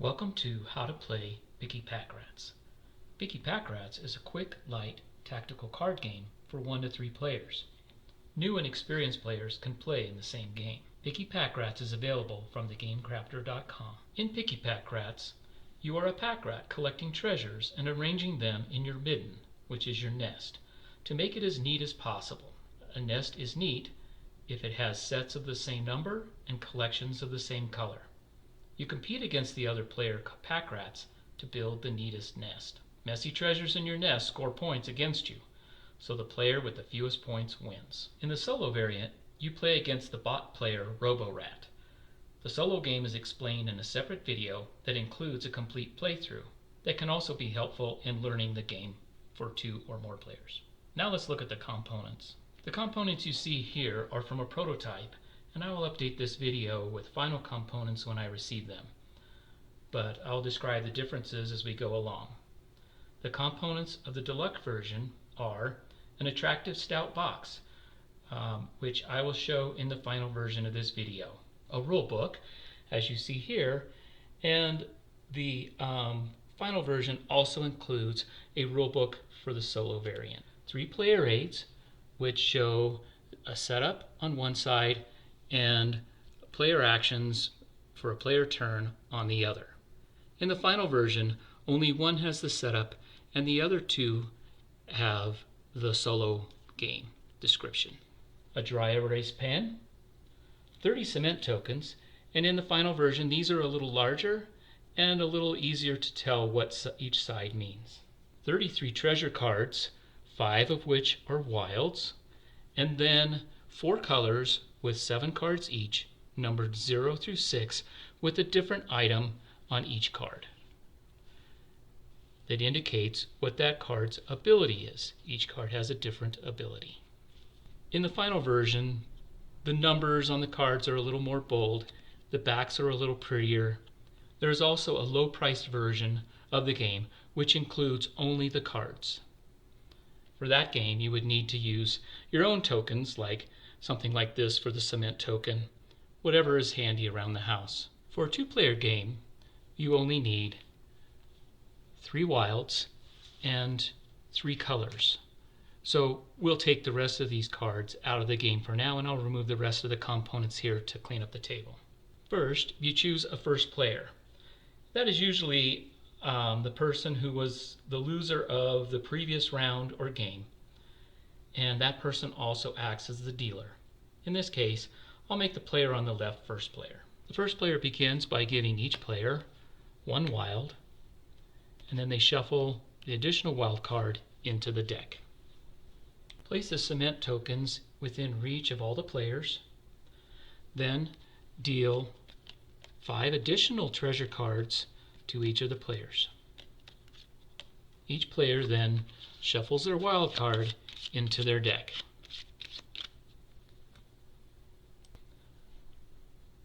Welcome to How to Play Picky Packrats. Picky Packrats is a quick, light, tactical card game for 1 to 3 players. New and experienced players can play in the same game. Picky Packrats is available from thegamecrafter.com. In Picky Packrats, you are a pack rat collecting treasures and arranging them in your midden, which is your nest, to make it as neat as possible. A nest is neat if it has sets of the same number and collections of the same color. You compete against the other player pack rats to build the neatest nest. Messy treasures in your nest score points against you, so the player with the fewest points wins. In the solo variant, you play against the bot player Robo-Rat. The solo game is explained in a separate video that includes a complete playthrough that can also be helpful in learning the game for 2 or more players. Now let's look at the components. The components you see here are from a prototype, and I will update this video with final components when I receive them, but I'll describe the differences as we go along. The components of the deluxe version are an attractive stout box, which I will show in the final version of this video, a rule book, as you see here, and the final version also includes a rule book for the solo variant. 3 player aids, which show a setup on one side and player actions for a player turn on the other. In the final version, only one has the setup and the other 2 have the solo game description. A dry erase pen, 30 cement tokens, and in the final version these are a little larger and a little easier to tell what each side means. 33 treasure cards, 5 of which are wilds, and then 4 colors with 7 cards each, numbered 0 through 6, with a different item on each card that indicates what that card's ability is. Each card has a different ability. In the final version, the numbers on the cards are a little more bold, the backs are a little prettier. There is also a low-priced version of the game which includes only the cards. For that game, you would need to use your own tokens, like something like this for the cement token, whatever is handy around the house. For a 2-player game, you only need 3 wilds and 3 colors. So we'll take the rest of these cards out of the game for now, and I'll remove the rest of the components here to clean up the table. First, you choose a first player. That is usually the person who was the loser of the previous round or game, and that person also acts as the dealer. In this case, I'll make the player on the left first player. The first player begins by giving each player 1 wild, and then they shuffle the additional wild card into the deck. Place the cement tokens within reach of all the players, then deal 5 additional treasure cards to each of the players. Each player then shuffles their wild card into their deck.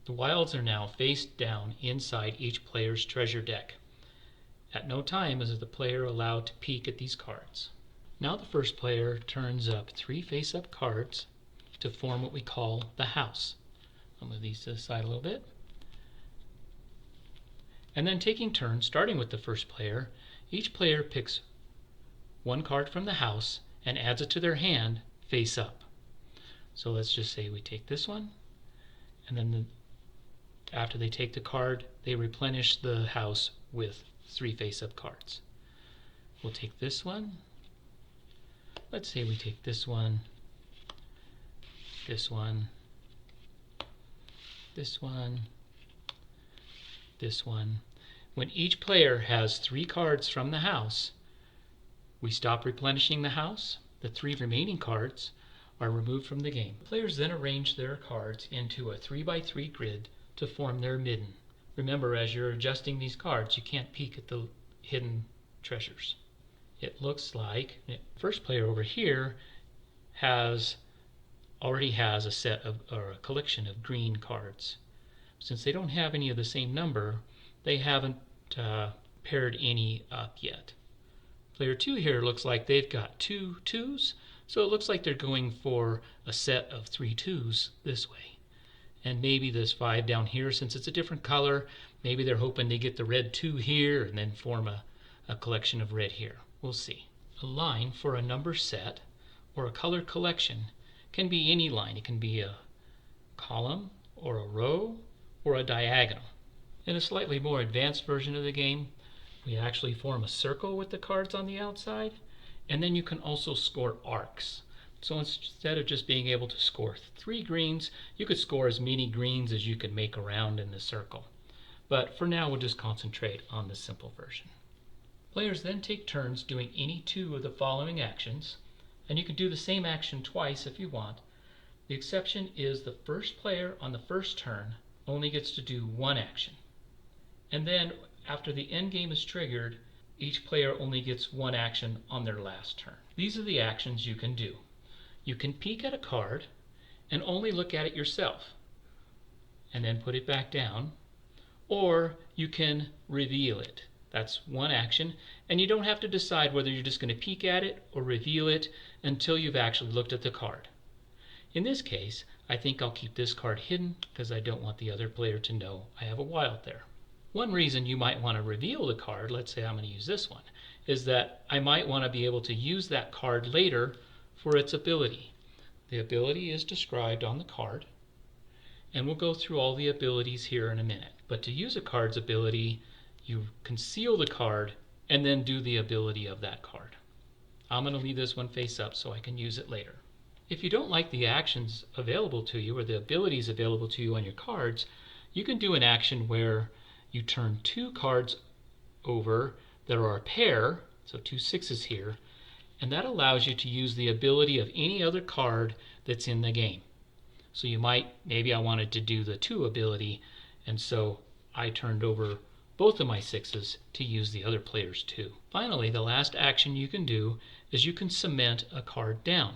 The wilds are now face down inside each player's treasure deck. At no time is the player allowed to peek at these cards. Now the first player turns up 3 face-up cards to form what we call the house. I'll move these to the side a little bit. And then taking turns, starting with the first player, each player picks 1 card from the house and adds it to their hand face up. So let's just say we take this one, and then after they take the card, they replenish the house with 3 face-up cards. We'll take this one. Let's say we take this one, this one, this one, this one. When each player has 3 cards from the house, we stop replenishing the house. The 3 remaining cards are removed from the game. Players then arrange their cards into a 3x3 grid to form their midden. Remember, as you're adjusting these cards, you can't peek at the hidden treasures. It looks like the first player over here already has a set of, or a collection of green cards. Since they don't have any of the same number, they haven't paired any up yet. Player 2 here looks like they've got 2 2s, so it looks like they're going for a set of 3 2s this way. and maybe this 5 down here, since it's a different color, maybe they're hoping to get the red 2 here and then form a collection of red here. We'll see. A line for a number set or a color collection can be any line. It can be a column or a row or a diagonal. In a slightly more advanced version of the game, we actually form a circle with the cards on the outside, and then you can also score arcs. So instead of just being able to score 3 greens, you could score as many greens as you could make around in the circle. But for now, we'll just concentrate on the simple version. Players then take turns doing any 2 of the following actions, and you can do the same action twice if you want. The exception is the first player on the first turn only gets to do 1 action. And then after the end game is triggered, each player only gets 1 action on their last turn. These are the actions you can do. You can peek at a card and only look at it yourself and then put it back down, or you can reveal it. That's 1 action, and you don't have to decide whether you're just going to peek at it or reveal it until you've actually looked at the card. In this case, I think I'll keep this card hidden because I don't want the other player to know I have a wild there. One reason you might want to reveal the card, let's say I'm going to use this one, is that I might want to be able to use that card later for its ability. The ability is described on the card, and we'll go through all the abilities here in a minute. But to use a card's ability, you conceal the card and then do the ability of that card. I'm going to leave this one face up so I can use it later. If you don't like the actions available to you or the abilities available to you on your cards, you can do an action where you turn 2 cards over that are a pair, so 2 6s here, and that allows you to use the ability of any other card that's in the game. So you might, maybe I wanted to do the 2 ability, and so I turned over both of my 6s to use the other player's 2. Finally, the last action you can do is you can cement a card down.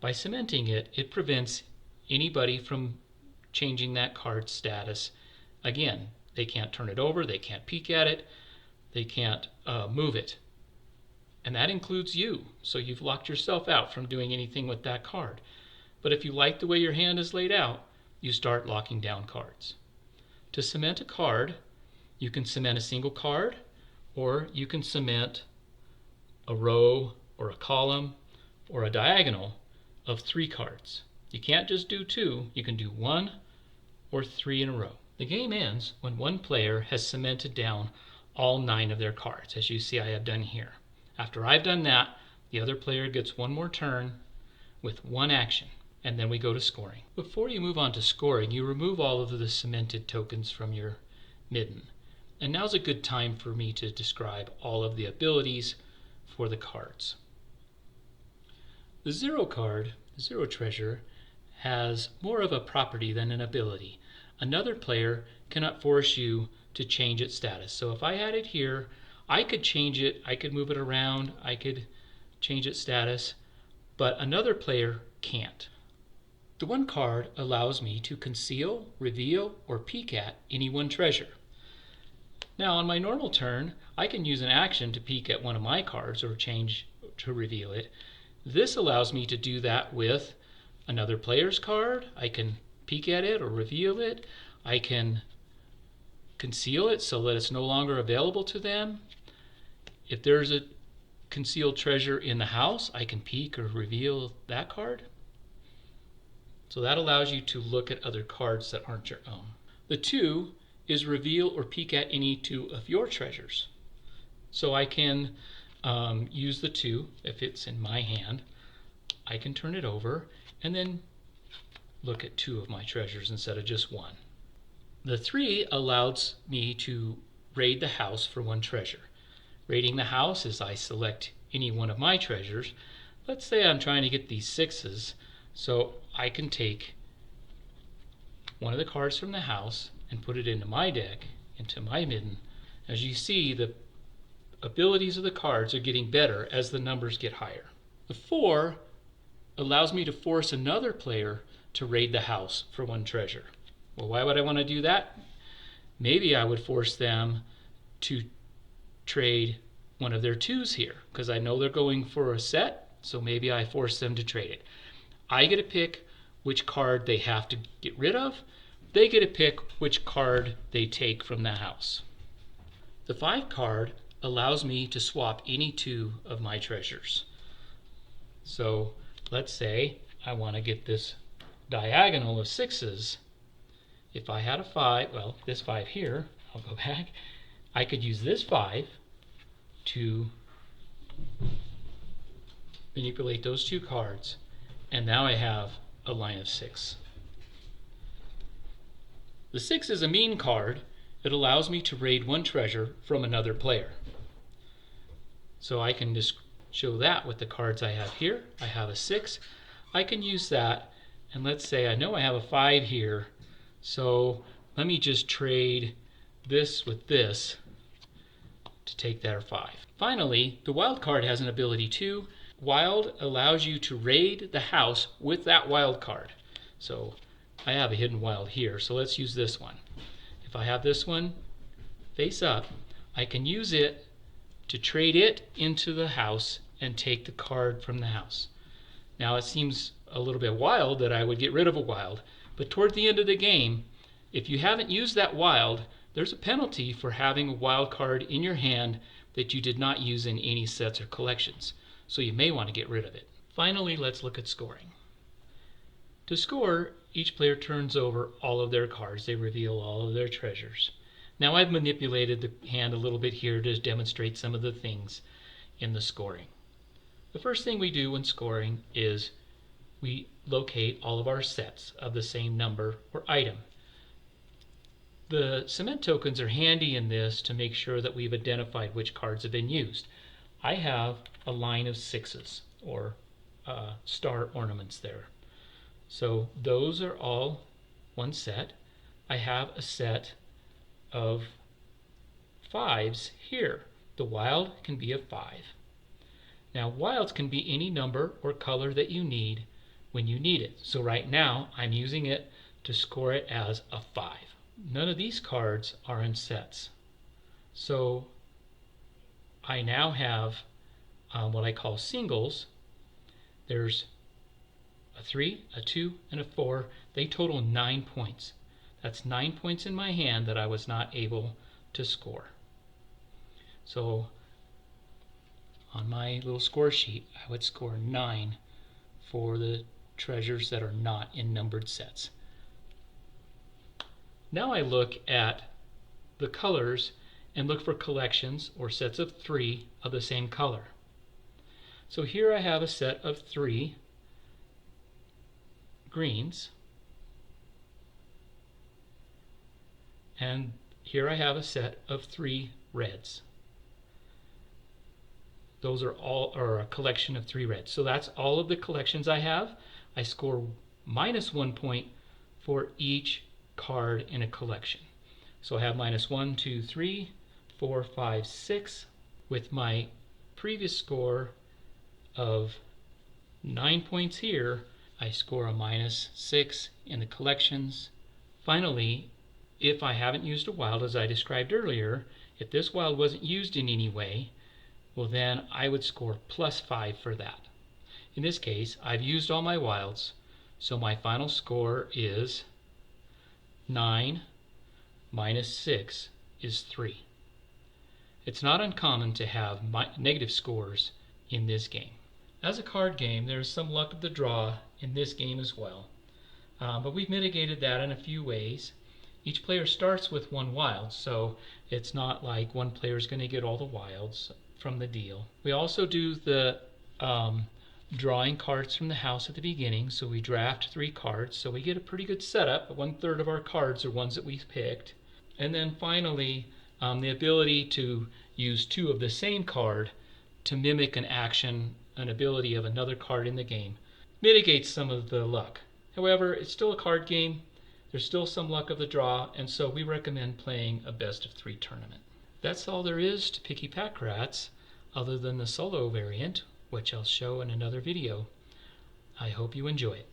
By cementing it, it prevents anybody from changing that card's status. Again, they can't turn it over, they can't peek at it, they can't move it. And that includes you, so you've locked yourself out from doing anything with that card. But if you like the way your hand is laid out, you start locking down cards. To cement a card, you can cement a single card, or you can cement a row or a column or a diagonal of 3 cards. You can't just do 2, you can do 1 or 3 in a row. The game ends when one player has cemented down all 9 of their cards, as you see I have done here. After I've done that, the other player gets 1 more turn with 1 action, and then we go to scoring. Before you move on to scoring, you remove all of the cemented tokens from your midden. And now's a good time for me to describe all of the abilities for the cards. The 0 card, the 0 treasure, has more of a property than an ability. Another player cannot force you to change its status. So if I had it here, I could change it, I could move it around, I could change its status, but another player can't. The 1 card allows me to conceal, reveal, or peek at any 1 treasure. Now on my normal turn, I can use an action to peek at one of my cards or change to reveal it. This allows me to do that with another player's card. I can peek at it or reveal it. I can conceal it so that it's no longer available to them. If there's a concealed treasure in the house, I can peek or reveal that card. So that allows you to look at other cards that aren't your own. The 2 is reveal or peek at any 2 of your treasures. So I can use the 2 if it's in my hand. I can turn it over and then look at 2 of my treasures instead of just 1. The 3 allows me to raid the house for 1 treasure. Raiding the house is I select any one of my treasures. Let's say I'm trying to get these 6s, so I can take one of the cards from the house and put it into my deck, into my midden. As you see, the abilities of the cards are getting better as the numbers get higher. The 4 allows me to force another player to raid the house for 1 treasure. Well, why would I want to do that? Maybe I would force them to trade one of their 2s here, because I know they're going for a set, so maybe I force them to trade it. I get to pick which card they have to get rid of, they get to pick which card they take from the house. The 5 card allows me to swap any 2 of my treasures. So let's say I want to get this diagonal of 6s. If I had a 5, well, this 5 here, I'll go back, I could use this 5 to manipulate those 2 cards, and now I have a line of 6. The 6 is a mean card. It allows me to raid 1 treasure from another player. So I can just show that with the cards I have here. I have a 6. I can use that, and let's say I know I have a 5 here, so let me just trade this with this to take their 5. Finally, the wild card has an ability too. Wild allows you to raid the house with that wild card. So I have a hidden wild here, so let's use this one. If I have this one face up, I can use it to trade it into the house and take the card from the house. Now it seems a little bit wild that I would get rid of a wild, but toward the end of the game, if you haven't used that wild, there's a penalty for having a wild card in your hand that you did not use in any sets or collections, so you may want to get rid of it. Finally, let's look at scoring. To score, each player turns over all of their cards. They reveal all of their treasures. Now I've manipulated the hand a little bit here to demonstrate some of the things in the scoring. The first thing we do when scoring is we locate all of our sets of the same number or item. The cement tokens are handy in this to make sure that we've identified which cards have been used. I have a line of 6s, or star ornaments there. So those are all one set. I have a set of 5s here. The wild can be a 5. Now wilds can be any number or color that you need when you need it. So right now I'm using it to score it as a 5. None of these cards are in sets. So I now have what I call singles. There's a 3, a 2, and a 4. They total 9 points. That's 9 points in my hand that I was not able to score. So on my little score sheet, I would score 9 for the treasures that are not in numbered sets. Now I look at the colors and look for collections or sets of 3 of the same color. So here I have a set of 3 greens, and here I have a set of 3 reds. Those are all a collection of 3 reds. So that's all of the collections I have. I score -1 point for each card in a collection. So I have -1, 2, 3, 4, 5, 6. With my previous score of 9 points here, I score a -6 in the collections. Finally, if I haven't used a wild, as I described earlier, if this wild wasn't used in any way, well then I would score +5 for that. In this case, I've used all my wilds, so my final score is 9 -6 is 3. It's not uncommon to have negative scores in this game. As a card game, there's some luck of the draw in this game as well. But we've mitigated that in a few ways. Each player starts with 1 wild, so it's not like one player is going to get all the wilds from the deal. We also do the drawing cards from the house at the beginning, so we draft 3 cards, so we get a pretty good setup. 1/3 of our cards are ones that we've picked. And then finally, the ability to use 2 of the same card to mimic an action, an ability of another card in the game, mitigates some of the luck. However, it's still a card game. There's still some luck of the draw, and so we recommend playing a best-of-3 tournament. That's all there is to Picky Packrats, other than the solo variant, which I'll show in another video. I hope you enjoy it.